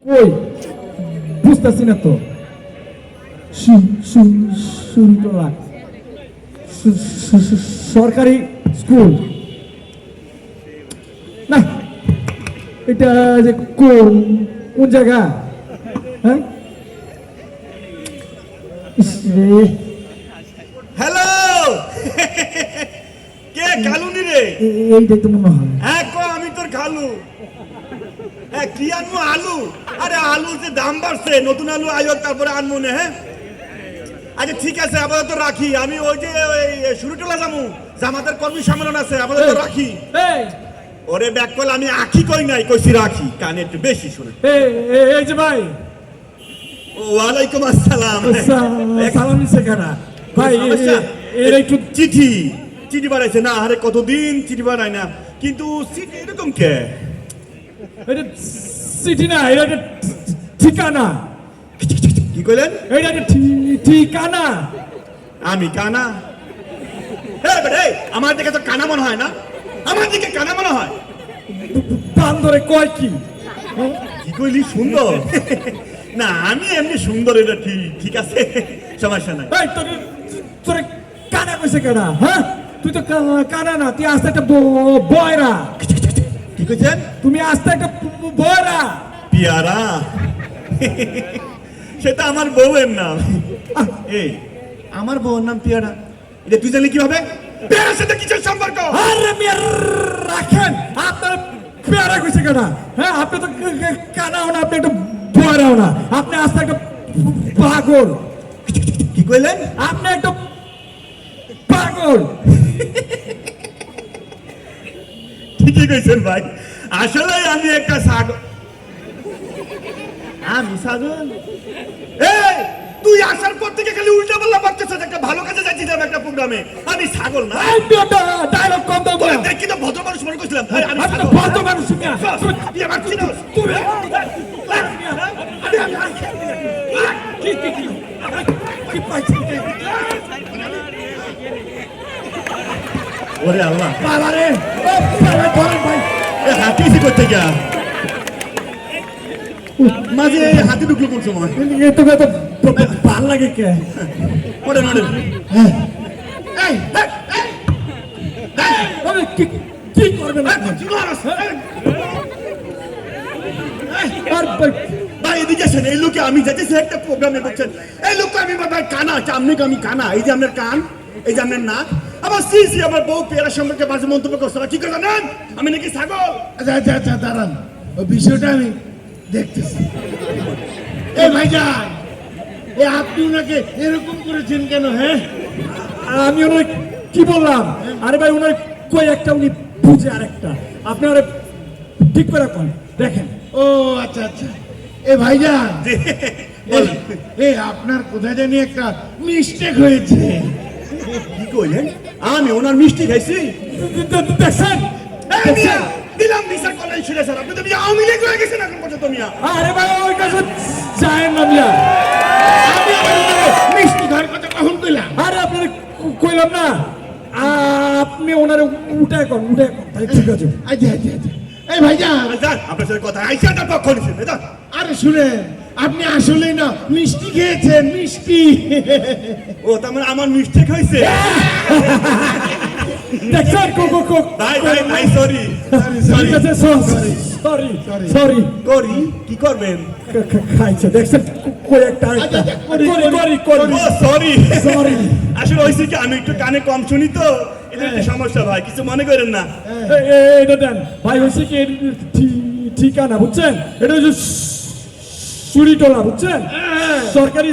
কই বুঝতেছি না তো। সুরিটোলা সরকারি স্কুল না, এটা যে কোন কোন জায়গা? হ্যাঁ, হ্যালো কে কালুনি রে? এইটাই তো মনে হয়। হ্যাঁ কো আমি তোর খালু। হ্যাঁ কি আনবো? আলু? আরে আলুর যে দাম বাড়ছে, নতুন আলু আয়োগ তারপরে আনবো না। হ্যাঁ আচ্ছা ঠিক আছে, আপাতত রাখি। আমি ওই যে ওই শুরুটোলা যাবো, জামাতের কর্মী সম্মেলন আছে, আপাতত রাখি। ওরে ব্যাক কল, আমি আখি কই নাই, কইছি রাখি। কানে একটু বেশি শুনে। এই যে ভাই, ওয়ালাইকুম আসসালাম। সালাম নিছে কারা ভাই? এর একটু চিঠি চিঠি বাড়াইছে না? আরে কতদিন চিঠি বাড়াই না, কিন্তু চিঠি এরকম কে? এটা চিঠি না, এটা একটা ঠিকানা। কি কইলেন? এটা একটা ঠিকানা। আমি কানা? আমার দিকে তো কানা মনে হয় না, আমার দিকে কানা মনে হয়। পান ধরে কয় কি? কি কইলি? সুন্দর? না আমি এমনি সুন্দর, এটা ঠিক আছে, সমস্যা নাই। তোরে কানা কইছে কেডা? হ্যাঁ, তুই তো কানা না, তুই আস্তে একটা বয়রা। কি কইছেন? তুমি আস্তে একটা বয়রা। পিয়ারা? সেটা আমার বউয়ের নাম। এই আমার বউয়ের নাম পিয়ারা, এটা তুই জানলি কিভাবে? পেয়ারার সাথে কিসের সম্পর্ক? আরে মিয়া রাখেন, আপনার পেয়ারা কইছে কেডা? হ্যাঁ, আপনি তো কানাও না, আপনি একটা বয়রাও না, আপনি আস্তে একটা পাগল। কি কইলেন? আপনি একটা পাগল। ঠিকই কইছেন ভাই, আসলে আমি একটা ছাগল। আমি ছাগল? এই তুই আসার পর থেকে খালি উল্টা পাল্লা বাড়তেছিস। একটা ভালো কাজে যাচ্ছিস একটা প্রোগ্রামে, আমি ছাগল না। ডায়লগ কম দাও। দেখি তো ভদ্র মানুষ মনে করছিলাম। আমি আপনি তো ভদ্র মানুষ মিয়া। তুই আমার চিনোস? কি পাইছেন? ওরে আল্লাহ, পালারে ধরেন ভাই। হাতি করতে গিয়া মাঝে হাতি ঢুকলো কোন সময়? এত ভাল লাগে কে? Oren Oren. কি করবেন আপনি? আর ভাই এদিকে আসেন, এই লোকে আমি যাইতেছি একটা প্রোগ্রামে, বলছেন এই লোক আমি কানা। আমি কানা? এই যে আপনার কান, এই যে আপনার নাক, আবার সি আমার বউ পেয়ারা সম্পর্কে বাজে মন্তব্য করছে। কি করে জানেন আমি নাকি ছাগল? আচ্ছা দাঁড়ান, ওই বিষয়টা আমি দেখতেছি। এই ভাইজান, আপনি ওনাকে এরকম করেছেন কেন? হ্যাঁ, আমি ওনার কি বললাম? আরে ভাই, ওনার কই একটা উনি বুঝে আরেকটা। আপনি ওরা ঠিক করে কোন দেখেন। ও আচ্ছা। ভাইজান, আপনার কোথায় জানি একটা মিস্টেক হয়েছে। কি কইলেন? আমি ওনার মিষ্টি খাইছি? দেখছেন? দিলাম বিচার করাই ছিল স্যার, আপনি তো আওয়ামী লীগ হয়ে গেছেন এখন পর্যন্ত মিয়া। আরে ভাই, ওই কাছে যায় না মিয়া। মিষ্টি খাওয়ার কথা কখন কইলাম? আরে আপনার কইলাম না, আপনি ওনারে উঠায় কর তাই ঠিক আছে। আচ্ছা। এই ভাইজান, আপনার সাথে কথা আইসা তার পক্ষ নিছেন। আরে শুনেন, আপনি আসলেই না মিষ্টি খেয়েছেন, মিষ্টি। ও তার মানে আমার মিস্টেক হয়েছে। দেখছেন? ভাই সরি করি। কি করবেন? খাইছে, দেখছেন? কই একটা সরি। আসলে হয়েছে কি, আমি একটু কানে কম শুনি তো, এটা একটু সমস্যা ভাই, কিছু মনে করেন না। এটা দেন ভাই। হয়েছে কি, ঠিকানা বুঝছেন? এটা হচ্ছে সুরিটোলা, বুঝছেন? সরকারি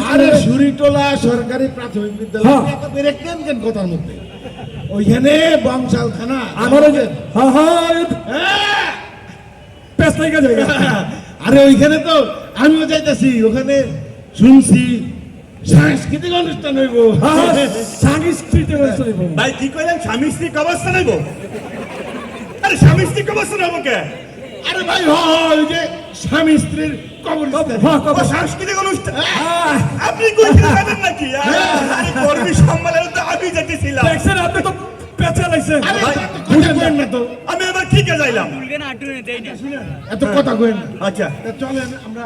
সুরিটোলা সরকারি প্রাথমিক বিদ্যালয়। কেন কথার মধ্যে ওইখানে বংশাল থানা আমার পেছ লাগা জায়গা। আরে ওইখানে তো আমিও যাইতেছি, ওখানে শুনছি সাংস্কৃতিক অনুষ্ঠান হইব। সাংস্কৃতিক অনুষ্ঠান হইব। ভাই কি কইলেন? স্বামী স্ত্রী কবস্থান হইব? আরে স্বামী স্ত্রী কবস্থান হইব কে? আরে ভাই, ওই যে স্বামী স্ত্রীর কবরস্থান, সাংস্কৃতিক অনুষ্ঠান। আপনি কইতে পারেন নাকি? আরে কর্মী সম্মেলনে তো আমি যেতেছিলাম। দেখছেন? আপনি তো পেঁচা লাগছেন। বুঝবেন না তো। আমি এবার ঠিক আছে যাইলাম। এত কথা কইেন না। আচ্ছা তা চলেন আমরা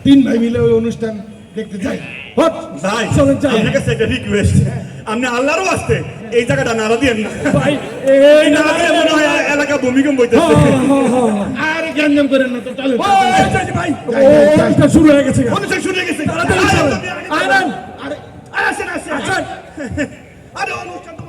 তিন ভাই মিলে ওই অনুষ্ঠান দেখতে যাই। হট, ভাই চলেন যাই। আপনার কাছে একটা রিকোয়েস্ট, আপনি আল্লাহরও আসতে এই জায়গাটা নাড়া দিয়েন না। ভাই এই এই নাড়া দিয়ে মনে হয় এলাকা ভূমিকম্প হ্যাঁ, হইতেছে। হ্যাঁ, হ্যাঁ। আর গ্যাঞ্জাম করেন না তো চলেন। ও, এই যে, ভাই যাই, যাই, যাই। অনুষ্ঠান শুরু হয়ে গেছে অনুষ্ঠান শুরু হয়ে গেছে। তাড়াতাড়ি চলেন। আনন্দ আরে আসেন আসেন আচ্ছা আরে অনুষ্ঠান তো